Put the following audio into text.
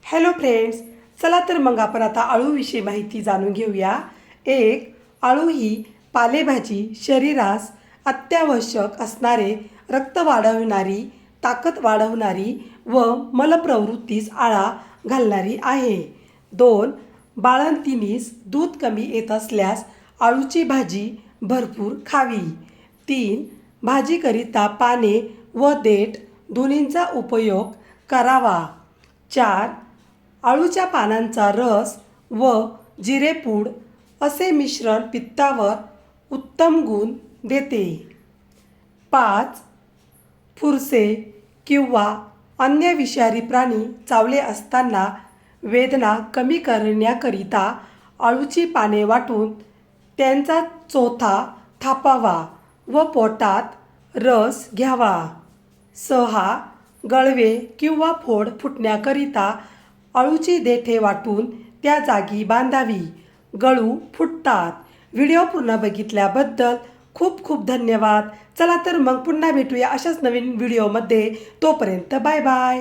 Hello friends, चला तर मग आपण आता अळूविषयी माहिती जाणून घेऊया। अळू ही पालेभाजी, शरीरास अत्यावश्यक असणारे रक्त वाढवणारी, ताकद वाढवणारी व मलप्रवृत्तीस आळा घालणारी आहे। 2. बाळंतीणीस दूध कमी येत असल्यास अळूची भाजी भरपूर खावी। 3. भाजीकरिता पाने व देठ दोन्हींचा उपयोग करावा। 4. अळूच्या पानांचा रस व जिरेपूड असे मिश्रण पित्तावर उत्तम गुण देते। 5. फुरसे किंवा अन्य विषारी प्राणी चावले असताना वेदना कमी करण्याकरिता अळूची पाने वाटून त्यांचा चोथा थापावा व पोटात रस घ्यावा। 6. गळवे किंवा फोड फुटण्याकरिता अळूची देठे वाटून त्या जागी बांधावी, गळू फुटतात। व्हिडिओ पूर्ण बघितल्याबद्दल खूप खूप धन्यवाद। चला तर मग पुन्हा भेटूया अशाच नवीन व्हिडिओमध्ये। तोपर्यंत बाय बाय।